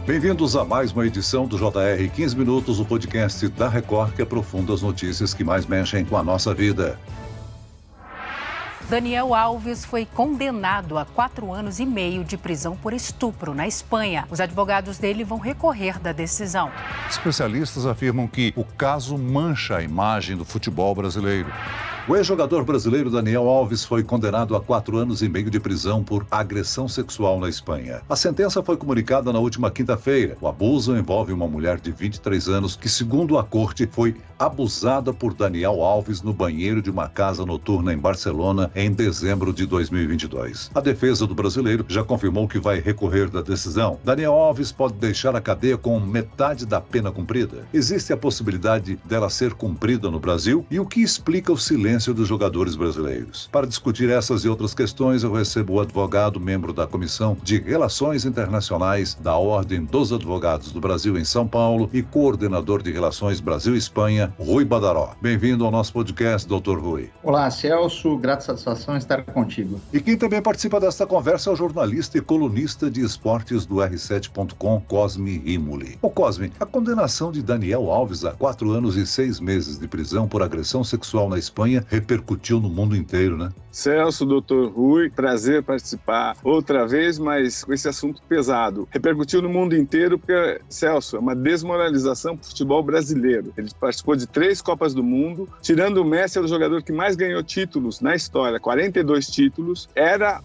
Bem-vindos a mais uma edição do JR 15 Minutos, o podcast da Record que aprofunda as notícias que mais mexem com a nossa vida. Daniel Alves foi condenado a 4 anos e meio de prisão por estupro na Espanha. Os advogados dele vão recorrer da decisão. Especialistas afirmam que o caso mancha a imagem do futebol brasileiro. O ex-jogador brasileiro Daniel Alves foi condenado a 4 anos e meio de prisão por agressão sexual na Espanha. A sentença foi comunicada na última quinta-feira. O abuso envolve uma mulher de 23 anos que, segundo a corte, foi abusada por Daniel Alves no banheiro de uma casa noturna em Barcelona em dezembro de 2022. A defesa do brasileiro já confirmou que vai recorrer da decisão. Daniel Alves pode deixar a cadeia com metade da pena cumprida. Existe a possibilidade dela ser cumprida no Brasil e o que explica o silêncio dos jogadores brasileiros. Para discutir essas e outras questões, eu recebo o advogado, membro da Comissão de Relações Internacionais da Ordem dos Advogados do Brasil em São Paulo e coordenador de Relações Brasil-Espanha, Rui Badaró. Bem-vindo ao nosso podcast, Dr. Rui. Olá, Celso. Grata satisfação estar contigo. E quem também participa desta conversa é o jornalista e colunista de esportes do R7.com, Cosme Imoli. Ô Cosme, a condenação de Daniel Alves a 4 anos e 6 meses de prisão por agressão sexual na Espanha repercutiu no mundo inteiro, né? Celso, doutor Rui, prazer participar outra vez, mas com esse assunto pesado. Repercutiu no mundo inteiro porque, Celso, é uma desmoralização para o futebol brasileiro. Ele participou de 3 Copas do Mundo, tirando o Messi, era o jogador que mais ganhou títulos na história, 42 títulos.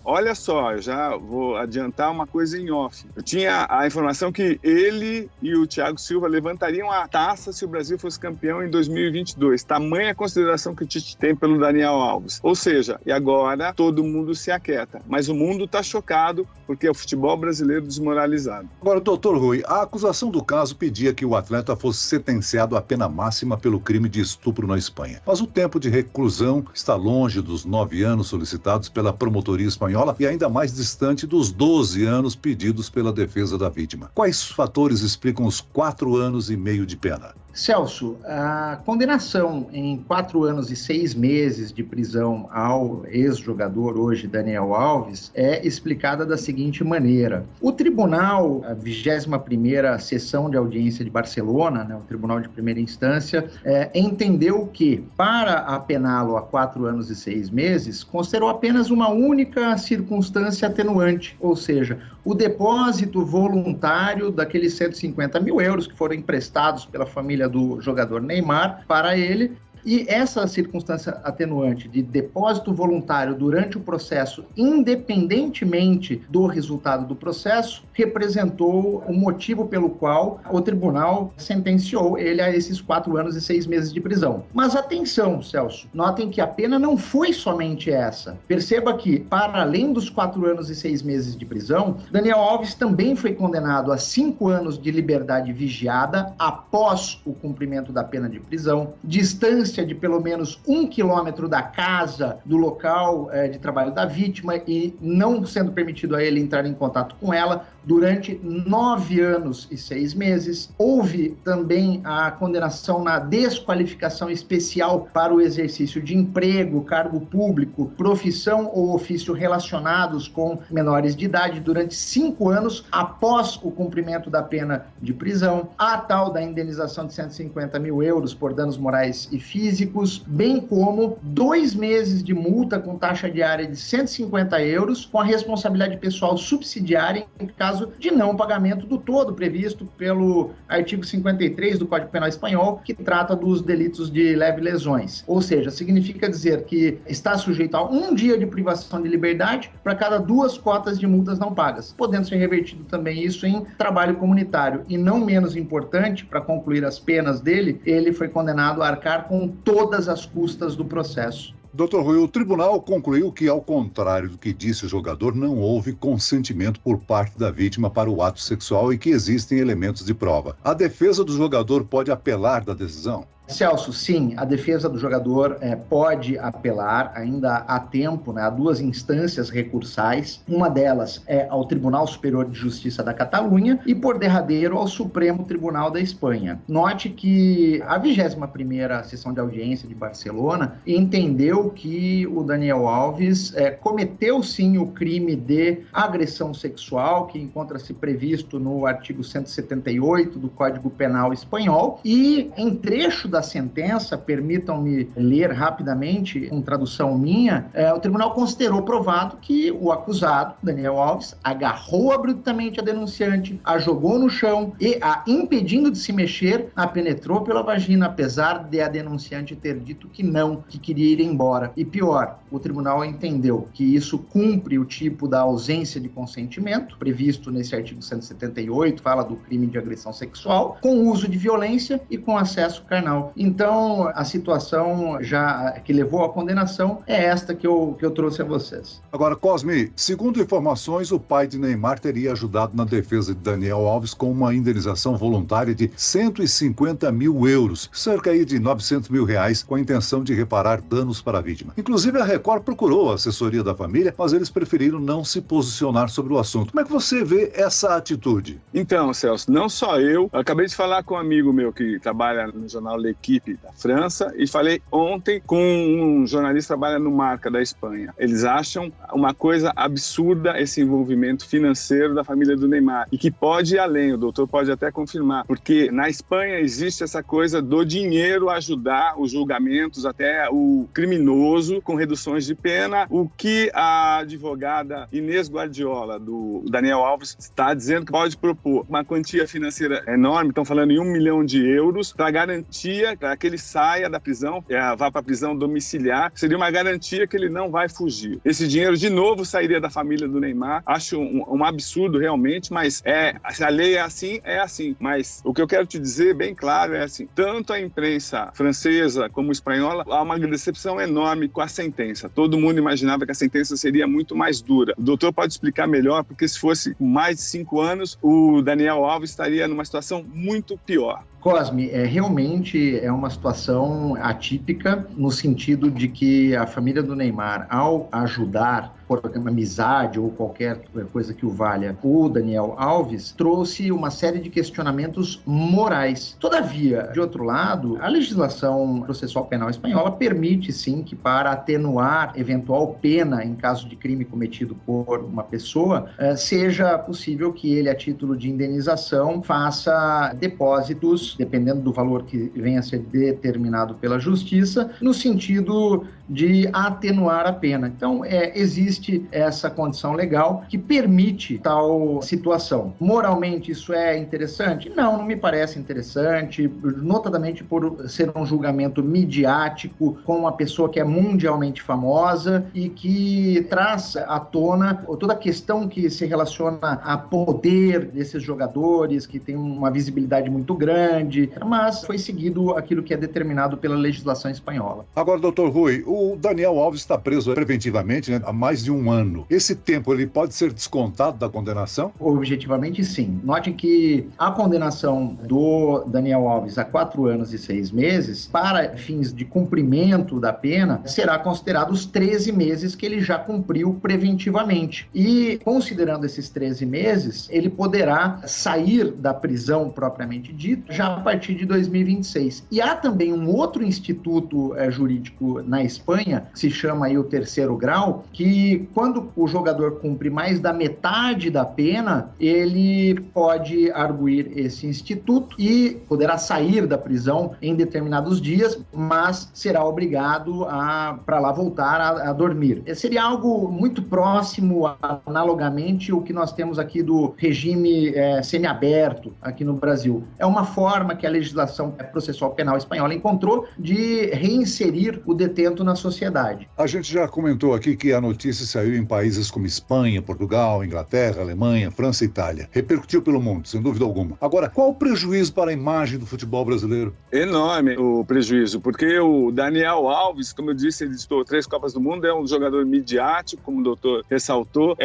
Olha só, eu já vou adiantar uma coisa em off. Eu tinha a informação que ele e o Thiago Silva levantariam a taça se o Brasil fosse campeão em 2022. Tamanha consideração que o Tite tem pelo Daniel Alves. Ou seja, e agora todo mundo se aquieta. Mas o mundo está chocado porque é o futebol brasileiro desmoralizado. Agora, doutor Rui, a acusação do caso pedia que o atleta fosse sentenciado à pena máxima pelo crime de estupro na Espanha. Mas o tempo de reclusão está longe dos 9 anos solicitados pela promotoria espanhola e ainda mais distante dos 12 anos pedidos pela defesa da vítima. Quais fatores explicam os 4 anos e meio de pena? Celso, a condenação em 4 anos e 6 meses de prisão ao ex-jogador, hoje Daniel Alves, é explicada da seguinte maneira. O tribunal, a 21ª sessão de audiência de Barcelona, o tribunal de primeira instância, entendeu que, para apená-lo a 4 anos e 6 meses, considerou apenas uma única circunstância atenuante, ou seja, o depósito voluntário daqueles 150 mil euros que foram emprestados pela família do jogador Neymar para ele. E essa circunstância atenuante de depósito voluntário durante o processo, independentemente do resultado do processo, representou o motivo pelo qual o tribunal sentenciou ele a esses 4 anos e 6 meses de prisão. Mas atenção, Celso, notem que a pena não foi somente essa. Perceba que, para além dos 4 anos e 6 meses de prisão, Daniel Alves também foi condenado a 5 anos de liberdade vigiada após o cumprimento da pena de prisão, distância de pelo menos 1 quilômetro da casa, do local de trabalho da vítima e não sendo permitido a ele entrar em contato com ela durante 9 anos e 6 meses. Houve também a condenação na desqualificação especial para o exercício de emprego, cargo público, profissão ou ofício relacionados com menores de idade durante 5 anos após o cumprimento da pena de prisão. A tal da indenização de 150 mil euros por danos morais e físicos, bem como 2 meses de multa com taxa diária de 150 euros, com a responsabilidade pessoal subsidiária em caso de não pagamento do todo previsto pelo artigo 53 do Código Penal Espanhol, que trata dos delitos de leves lesões. Ou seja, significa dizer que está sujeito a 1 dia de privação de liberdade para cada 2 cotas de multas não pagas, podendo ser revertido também isso em trabalho comunitário. E não menos importante, para concluir as penas dele, ele foi condenado a arcar com todas as custas do processo. Dr. Rui, o tribunal concluiu que, ao contrário do que disse o jogador, não houve consentimento por parte da vítima para o ato sexual e que existem elementos de prova. A defesa do jogador pode apelar da decisão? Celso, sim, a defesa do jogador pode apelar, ainda há tempo, né, há 2 instâncias recursais. Uma delas é ao Tribunal Superior de Justiça da Catalunha e, por derradeiro, ao Supremo Tribunal da Espanha. Note que a 21ª sessão de audiência de Barcelona entendeu que o Daniel Alves cometeu, sim, o crime de agressão sexual, que encontra-se previsto no artigo 178 do Código Penal espanhol, e em trecho da sentença, permitam-me ler rapidamente, com tradução minha, o tribunal considerou provado que o acusado, Daniel Alves, agarrou abruptamente a denunciante, a jogou no chão e, a impedindo de se mexer, a penetrou pela vagina, apesar de a denunciante ter dito que não, que queria ir embora. E pior, o tribunal entendeu que isso cumpre o tipo da ausência de consentimento, previsto nesse artigo 178, fala do crime de agressão sexual, com uso de violência e com acesso carnal. Então, a situação já que levou à condenação é esta que eu trouxe a vocês. Agora, Cosme, segundo informações, o pai de Neymar teria ajudado na defesa de Daniel Alves com uma indenização voluntária de 150 mil euros, cerca aí de 900 mil reais, com a intenção de reparar danos para a vítima. Inclusive, a Record procurou a assessoria da família, mas eles preferiram não se posicionar sobre o assunto. Como é que você vê essa atitude? Então, Celso, não só eu acabei de falar com um amigo meu que trabalha no jornal L'Equipe da França e falei ontem com um jornalista que trabalha no Marca da Espanha. Eles acham uma coisa absurda esse envolvimento financeiro da família do Neymar e que pode ir além, o doutor pode até confirmar, porque na Espanha existe essa coisa do dinheiro ajudar os julgamentos, até o criminoso, com reduções de pena, o que a advogada Inês Guardiola, do Daniel Alves, está dizendo que pode propor uma quantia financeira enorme, estão falando em 1 milhão de euros, para garantia para que ele saia da prisão, vá para a prisão domiciliar, seria uma garantia que ele não vai fugir. Esse dinheiro, de novo, sairia da família do Neymar. Acho um absurdo realmente, mas se a lei é assim. Mas o que eu quero te dizer bem claro é assim, tanto a imprensa francesa como espanhola, há uma decepção enorme com a sentença. Todo mundo imaginava que a sentença seria muito mais dura. O doutor pode explicar melhor, porque se fosse mais de 5 anos, o Daniel Alves estaria numa situação muito pior. Cosme, realmente é uma situação atípica, no sentido de que a família do Neymar, ao ajudar, por uma amizade ou qualquer coisa que o valha, o Daniel Alves, trouxe uma série de questionamentos morais. Todavia, de outro lado, a legislação processual penal espanhola permite, sim, que para atenuar eventual pena em caso de crime cometido por uma pessoa, seja possível que ele, a título de indenização, faça depósitos, dependendo do valor que venha a ser determinado pela justiça, no sentido de atenuar a pena. Então, existe essa condição legal que permite tal situação. Moralmente, isso é interessante? Não me parece interessante, notadamente por ser um julgamento midiático com uma pessoa que é mundialmente famosa e que traz à tona toda a questão que se relaciona a poder desses jogadores, que tem uma visibilidade muito grande, mas foi seguido aquilo que é determinado pela legislação espanhola. Agora, doutor Rui, o Daniel Alves está preso preventivamente, né, há mais de 1 ano. Esse tempo, ele pode ser descontado da condenação? Objetivamente, sim. Note que a condenação do Daniel Alves a 4 anos e 6 meses, para fins de cumprimento da pena, será considerado os 13 meses que ele já cumpriu preventivamente. E, considerando esses 13 meses, ele poderá sair da prisão propriamente dito já a partir de 2026. E há também um outro instituto jurídico na Espanha, que se chama aí o 3º grau, que quando o jogador cumpre mais da metade da pena, ele pode arguir esse instituto e poderá sair da prisão em determinados dias, mas será obrigado a, para lá, voltar a dormir. Seria algo muito próximo, analogamente, o que nós temos aqui do regime semiaberto aqui no Brasil. É uma forma que a legislação processual penal espanhola encontrou de reinserir o detento na sociedade. A gente já comentou aqui que a notícia se saiu em países como Espanha, Portugal, Inglaterra, Alemanha, França e Itália. Repercutiu pelo mundo, sem dúvida alguma. Agora, qual o prejuízo para a imagem do futebol brasileiro? Enorme o prejuízo, porque o Daniel Alves, como eu disse, ele disputou 3 Copas do Mundo, é um jogador midiático, como o doutor ressaltou,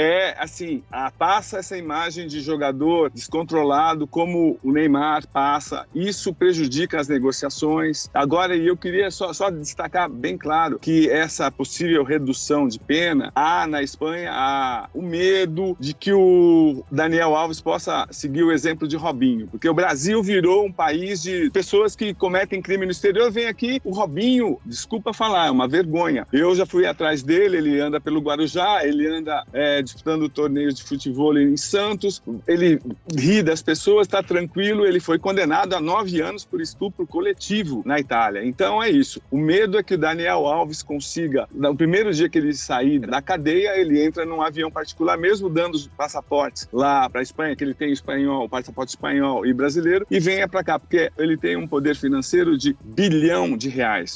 passa essa imagem de jogador descontrolado, como o Neymar passa, isso prejudica as negociações. Agora, eu queria só destacar bem claro que essa possível redução de pena, na Espanha, o medo de que o Daniel Alves possa seguir o exemplo de Robinho, porque o Brasil virou um país de pessoas que cometem crime no exterior, vem aqui, o Robinho, desculpa falar, é uma vergonha. Eu já fui atrás dele, ele anda pelo Guarujá, ele anda disputando torneios de futebol em Santos, ele ri das pessoas, está tranquilo, ele foi condenado a 9 anos por estupro coletivo na Itália. Então é isso, o medo é que o Daniel Alves consiga, no primeiro dia que ele sair da cadeia, ele entra num avião particular, mesmo dando os passaportes lá para a Espanha, que ele tem espanhol, passaporte espanhol e brasileiro, e venha para cá, porque ele tem um poder financeiro de R$ 1 bilhão,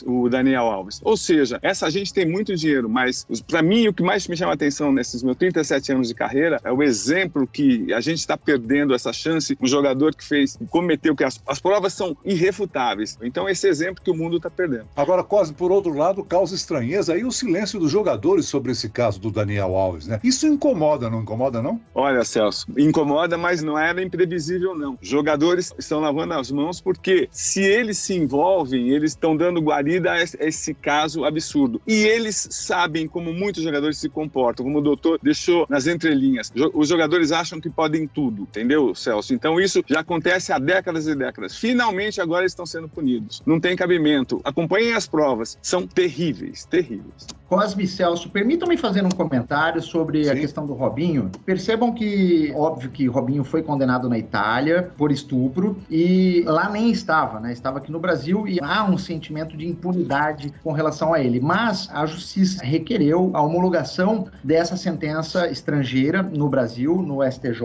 o Daniel Alves. Ou seja, essa gente tem muito dinheiro, mas para mim o que mais me chama a atenção nesses meus 37 anos de carreira é o exemplo que a gente está perdendo essa chance, um jogador que cometeu, que as provas são irrefutáveis. Então esse exemplo que o mundo está perdendo. Agora, Cosme, por outro lado, causa estranheza aí o silêncio dos jogadores sobre esse caso do Daniel Alves, né? Isso incomoda, não incomoda, não? Olha, Celso, incomoda, mas não era imprevisível, não. Os jogadores estão lavando as mãos porque se eles se envolvem, eles estão dando guarida a esse caso absurdo. E eles sabem como muitos jogadores se comportam, como o doutor deixou nas entrelinhas. Os jogadores acham que podem tudo, entendeu, Celso? Então isso já acontece há décadas e décadas. Finalmente agora eles estão sendo punidos. Não tem cabimento. Acompanhem as provas. São terríveis, terríveis. Cosme e Celso, permitam-me fazer um comentário sobre a questão do Robinho. Percebam que, óbvio que Robinho foi condenado na Itália por estupro e lá nem estava, né? Estava aqui no Brasil e há um sentimento de impunidade com relação a ele. Mas a justiça requereu a homologação dessa sentença estrangeira no Brasil, no STJ,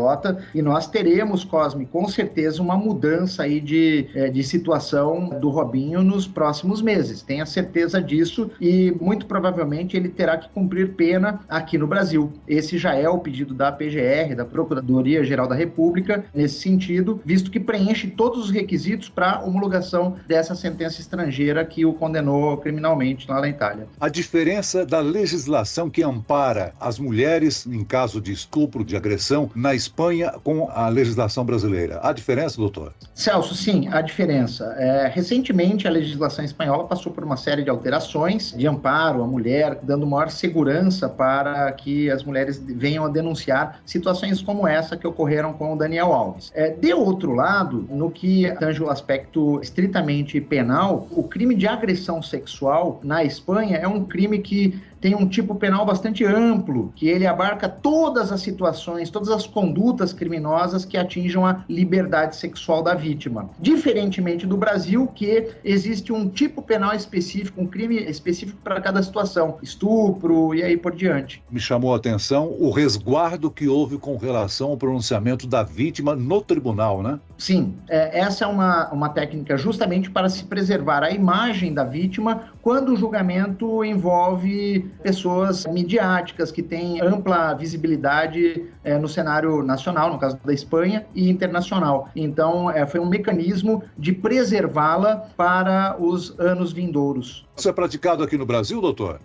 e nós teremos, Cosme, com certeza uma mudança aí de situação do Robinho nos próximos meses. Tenha certeza disso e muito provavelmente ele terá que cumprir pena aqui no Brasil. Esse já é o pedido da PGR, da Procuradoria-Geral da República, nesse sentido, visto que preenche todos os requisitos para homologação dessa sentença estrangeira que o condenou criminalmente lá na Itália. A diferença da legislação que ampara as mulheres em caso de estupro, de agressão, na Espanha com a legislação brasileira. Há diferença, doutor? Celso, sim, há diferença. Recentemente, a legislação espanhola passou por uma série de alterações de amparo à mulher, dando maior segurança para que as mulheres venham a denunciar situações como essa que ocorreram com o Daniel Alves. De outro lado, no que tange o aspecto estritamente penal, o crime de agressão sexual na Espanha é um crime que tem um tipo penal bastante amplo, que ele abarca todas as situações, todas as condutas criminosas que atinjam a liberdade sexual da vítima. Diferentemente do Brasil, que existe um tipo penal específico, um crime específico para cada situação, estupro e aí por diante. Me chamou a atenção o resguardo que houve com relação ao pronunciamento da vítima no tribunal, né? Sim, essa é uma técnica justamente para se preservar a imagem da vítima quando o julgamento envolve pessoas midiáticas que têm ampla visibilidade no cenário nacional, no caso da Espanha, e internacional. Então, foi um mecanismo de preservá-la para os anos vindouros. Isso é praticado aqui no Brasil, doutor?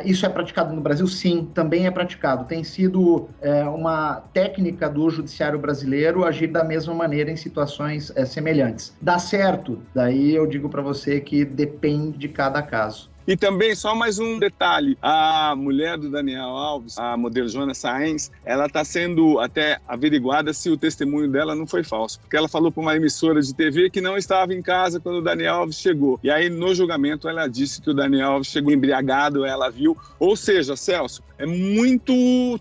Isso é praticado no Brasil, sim, também é praticado. Tem sido uma técnica do judiciário brasileiro agir da mesma maneira em situações semelhantes. Dá certo? Daí eu digo para você que depende de cada caso. E também, só mais um detalhe, a mulher do Daniel Alves, a modelo Joana Saenz, ela está sendo até averiguada se o testemunho dela não foi falso, porque ela falou para uma emissora de TV que não estava em casa quando o Daniel Alves chegou. E aí, no julgamento, ela disse que o Daniel Alves chegou embriagado, ela viu. Ou seja, Celso, é muito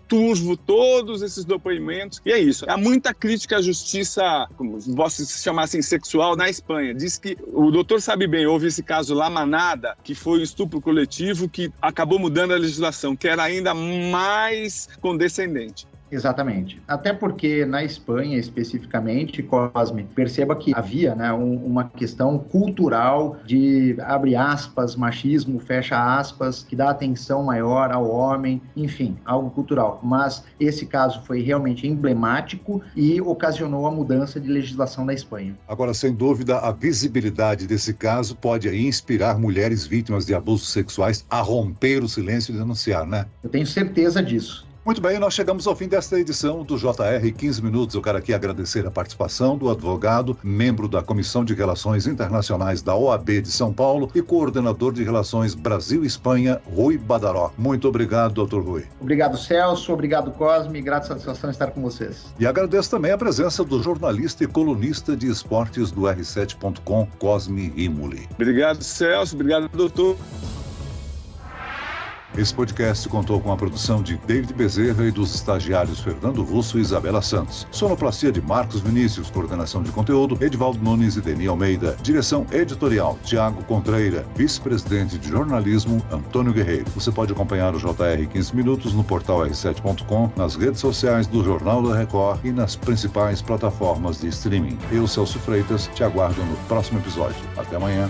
turvo todos esses depoimentos, e é isso. Há muita crítica à justiça, como posso se chamar assim, sexual na Espanha. Diz que o doutor sabe bem, houve esse caso La Manada, que foi o estupro coletivo, que acabou mudando a legislação, que era ainda mais condescendente. Exatamente. Até porque na Espanha, especificamente, Cosme, perceba que havia, né, uma questão cultural de, abre aspas, machismo, fecha aspas, que dá atenção maior ao homem, enfim, algo cultural. Mas esse caso foi realmente emblemático e ocasionou a mudança de legislação na Espanha. Agora, sem dúvida, a visibilidade desse caso pode aí inspirar mulheres vítimas de abusos sexuais a romper o silêncio e denunciar, né? Eu tenho certeza disso. Muito bem, nós chegamos ao fim desta edição do JR 15 Minutos. Eu quero aqui agradecer a participação do advogado, membro da Comissão de Relações Internacionais da OAB de São Paulo e coordenador de Relações Brasil-Espanha, Rui Badaró. Muito obrigado, doutor Rui. Obrigado, Celso. Obrigado, Cosme. Grata satisfação estar com vocês. E agradeço também a presença do jornalista e colunista de esportes do R7.com, Cosme Imoli. Obrigado, Celso. Obrigado, doutor. Esse podcast contou com a produção de David Bezerra e dos estagiários Fernando Russo e Isabela Santos. Sonoplastia de Marcos Vinícius, coordenação de conteúdo, Edivaldo Nunes e Deni Almeida. Direção editorial, Tiago Contreira. Vice-presidente de jornalismo, Antônio Guerreiro. Você pode acompanhar o JR 15 Minutos no portal R7.com, nas redes sociais do Jornal da Record e nas principais plataformas de streaming. Eu, Celso Freitas, te aguardo no próximo episódio. Até amanhã.